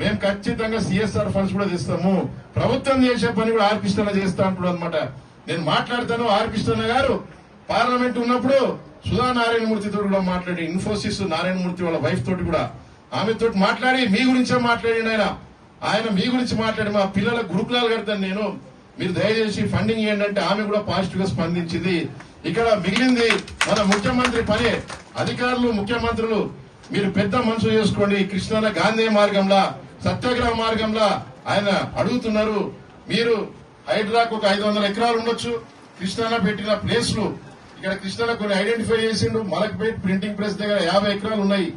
మేము ఖచ్చితంగా CSR funds కూడా తెస్తాము, ప్రభుత్వం చేసే పని కూడా ఆర్ కృష్ణ చేస్తా అంటున్నాడు అనమాట. నేను మాట్లాడతాను. ఆర్ కృష్ణ గారు పార్లమెంట్ ఉన్నప్పుడు సుధా నారాయణమూర్తితో కూడా మాట్లాడి, ఇన్ఫోసిస్ నారాయణమూర్తి వాళ్ళ వైఫ్ తోటి కూడా ఆమెతో మాట్లాడి మీ గురించే మాట్లాడి ఆయన మీ గురించి మాట్లాడి మా పిల్లల గురుకులాలు కడతాను నేను, మీరు దయచేసి ఫండింగ్ ఇవ్వండి అంటే ఆమె కూడా పాజిటివ్ గా స్పందించింది. ఇక్కడ మిగిలింది మన ముఖ్యమంత్రి పని. అధికారులు ముఖ్యమంత్రులు మీరు పెద్ద మనసు చేసుకోండి. కృష్ణాల గాంధీ మార్గంలో సత్యాగ్రహ మార్గంలో ఆయన అడుగుతున్నారు. మీరు హైడ్రాకు ఒక 500 ఎకరాలు ఉండొచ్చు. కృష్ణాలో పెట్టిన ప్లేస్లు ఇక్కడ కృష్ణాలో కొన్ని ఐడెంటిఫై చేసిండు. మలక్పేట్ ప్రింటింగ్ ప్రెస్ దగ్గర 50 ఎకరాలు ఉన్నాయి.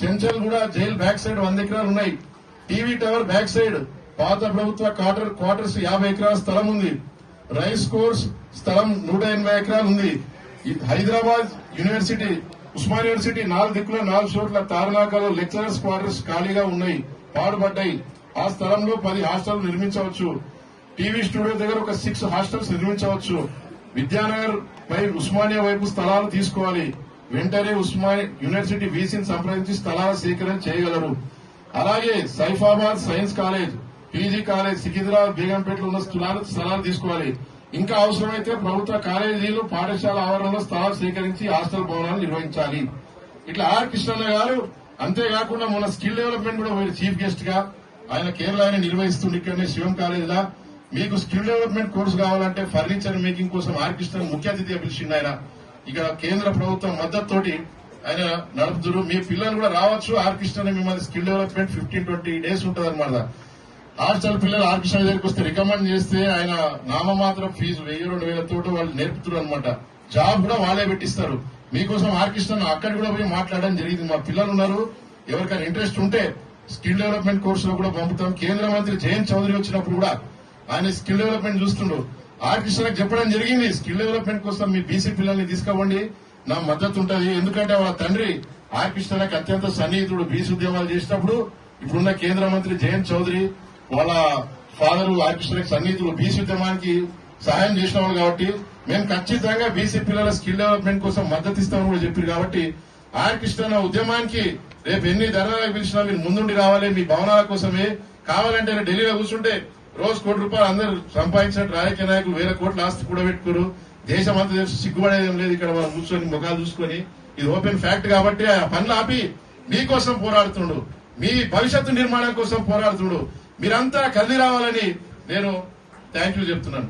చెంచల్ కూడా జైల్ బ్యాక్ సైడ్ 100 ఎకరాలు ఉన్నాయి. టీవీ టవర్ బ్యాక్ సైడ్ పాత ప్రభుత్వ క్వార్టర్స్ 50 ఎకరాల స్థలం ఉంది. రైస్ కోర్స్ స్థలం 180 ఎకరాలు ఉంది. హైదరాబాద్ యూనివర్సిటీ ఉస్మాన్ యూనివర్సిటీ 4 దిక్కుల 4 చోట్ల తారనాకలో లెక్చరర్స్ క్వార్టర్స్ ఖాళీగా ఉన్నాయి, పాడుపడ్డాయి. ఆ స్థలంలో 10 హాస్టల్ నిర్మించవచ్చు. టీవీ స్టూడియో దగ్గర ఒక 6 హాస్టల్స్ నిర్మించవచ్చు. విద్యానగర్ పై ఉస్మానియా వైపు స్థలాలు తీసుకోవాలి. వెంటనే ఉస్మానియా యూనివర్సిటీ వీసీని సంప్రదించి స్థలాల సేకరణ చేయగలరు. అలాగే Saifabad science college, PG college, Secunderabad, బేగంపేటలో ఉన్న స్థలాలు తీసుకోవాలి. ఇంకా అవసరమైతే ప్రభుత్వ కాలేజీలు పాఠశాల ఆవరణలో స్థలాలు సేకరించి హాస్టల్ భవనాలు నిర్వహించాలి. ఇట్లా ఆర్ కృష్ణ గారు. అంతేకాకుండా మన స్కిల్ డెవలప్మెంట్ కూడా చీఫ్ గెస్ట్ గా ఆయన కేరళ నిర్వహిస్తుండే ఇక్కడనే శివం కాలేజీలో. మీకు స్కిల్ డెవలప్మెంట్ కోర్సు కావాలంటే ఫర్నిచర్ మేకింగ్ కోసం ఆర్ కృష్ణ ముఖ్య అతిథిగా పిలిచిండు ఆయన. ఇక్కడ కేంద్ర ప్రభుత్వం మద్దతుతోటి ఆయన నడుపుతున్నారు. మీ పిల్లలు కూడా రావచ్చు. ఆర్ కృష్ణ మిమ్మల్ని స్కిల్ డెవలప్మెంట్ 15-20 డేస్ ఉంటుంది అనమాట. హాస్టల్ పిల్లలు ఆర్ కృష్ణ దగ్గరికి వస్తే రికమెండ్ చేస్తే ఆయన నామమాత్రం ఫీజు 1000-2000 తోటి వాళ్ళు నేర్పుతున్నారు అనమాట. జాబ్ కూడా వాళ్ళే పెట్టిస్తారు. మీకోసం ఆర్ కృష్ణ అక్కడ కూడా పోయి మాట్లాడడం జరిగింది. మా పిల్లలు ఉన్నారు, ఎవరికైనా ఇంట్రెస్ట్ ఉంటే స్కిల్ డెవలప్మెంట్ కోర్సులో కూడా పంపుతాం. కేంద్ర మంత్రి జయంత్ చౌదరి వచ్చినప్పుడు కూడా ఆయన స్కిల్ డెవలప్మెంట్ చూస్తుండ్రు. ఆర్ కృష్ణకి చెప్పడం జరిగింది, స్కిల్ డెవలప్మెంట్ కోసం మీ బీసీ పిల్లల్ని తీసుకోవండి, నా మద్దతు ఉంటుంది. ఎందుకంటే వాళ్ళ తండ్రి ఆర్ కృష్ణకి అత్యంత సన్నిహితుడు. బీసీ ఉద్యమాలు చేసినప్పుడు ఇప్పుడున్న కేంద్ర మంత్రి జయంత్ చౌదరి వాళ్ళ ఫాదర్ ఆర్ కృష్ణకి సన్నిహితుడు, బీసీ ఉద్యమానికి సహాయం చేసిన వాళ్ళు. కాబట్టి మేము ఖచ్చితంగా బీసీ పిల్లల స్కిల్ డెవలప్మెంట్ కోసం మద్దతు ఇస్తామని కూడా చెప్పారు. కాబట్టి ఆర్ కృష్ణ ఉద్యమానికి రేపు ఎన్ని ధర్నాలకు పిలిచినా మీరు ముందుండి రావాలి. మీ భవనాల కోసమే కావాలంటే ఢిల్లీలో కూర్చుంటే రోజు ₹1 కోటి అందరు సంపాదించినట్టు రాజకీయ నాయకులు 1000 కోట్ల ఆస్తి కూడా పెట్టుకోరు. దేశం అంతా తెలుసు, సిగ్గుపడేదేం లేదు. ఇక్కడ మనం కూర్చొని ముఖాలు చూసుకొని ఇది ఓపెన్ ఫ్యాక్ట్. కాబట్టి ఆ పనులు ఆపి మీకోసం పోరాడుతుండు, మీ భవిష్యత్తు నిర్మాణం కోసం పోరాడుతుండు. మీరంతా కలిసి రావాలని నేను థ్యాంక్ యూ చెప్తున్నాను.